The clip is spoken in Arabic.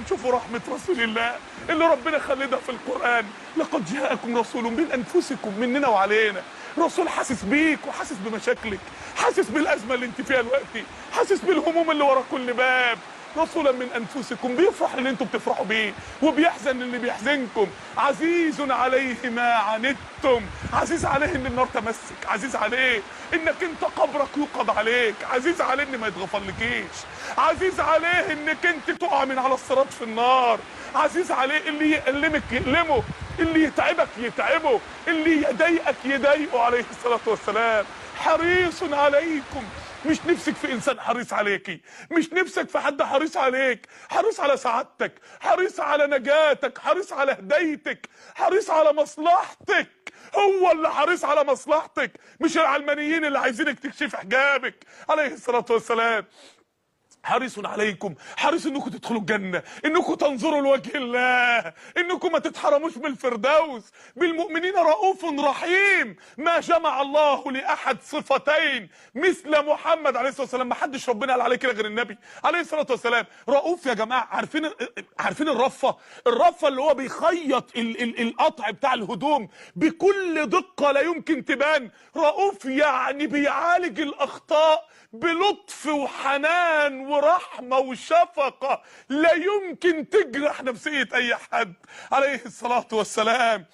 شوفوا رحمة رسول الله اللي ربنا خلدها في القرآن. لقد جاءكم رسول من أنفسكم، مننا وعلينا. رسول حاسس بيك وحاسس بمشاكلك، حاسس بالأزمة اللي انت فيها دلوقتي، حاسس بالهموم اللي ورا كل باب. رسولا من أنفسكم بيفرح اللي انتم بتفرحوا بيه وبيحزن اللي بيحزنكم. عزيز عليه ما عنتم، عزيز عليه ان النار تمسك، عزيز عليه انك انت قبرك يوقظ عليك، عزيز عليه ان ما يتغفرلكيش، عزيز عليه انك انت تقع من على الصراط في النار، عزيز عليه اللي يألمك يألمه، اللي يتعبك يتعبه، اللي يضايقك يضايقه عليه الصلاة والسلام. حريص عليكم. مش نفسك في انسان حريص عليكي، مش نفسك في حد حريص عليك، حريص على سعادتك، حريص على نجاتك، حريص على هدايتك، حريص على مصلحتك. هو اللي حريص على مصلحتك، مش العلمانيين اللي عايزينك تكشف حجابك عليه الصلاة والسلام. حريص عليكم، حريص انكم تدخلوا الجنة، انكم تنظروا لوجه الله، انكم ما تتحرموش من الفردوس. بالمؤمنين رؤوف رحيم. ما جمع الله لاحد صفتين مثل محمد عليه الصلاة والسلام. ما حدش ربنا قال عليه كده غير النبي عليه الصلاة والسلام. رؤوف يا جماعة. عارفين الرفة اللي هو بيخيط القطع بتاع الهدوم بكل دقة لا يمكن تبان. رؤوف يعني بيعالج الاخطاء بلطف وحنان ورحمة وشفقة لا يمكن تجرح نفسية اي حد عليه الصلاة والسلام.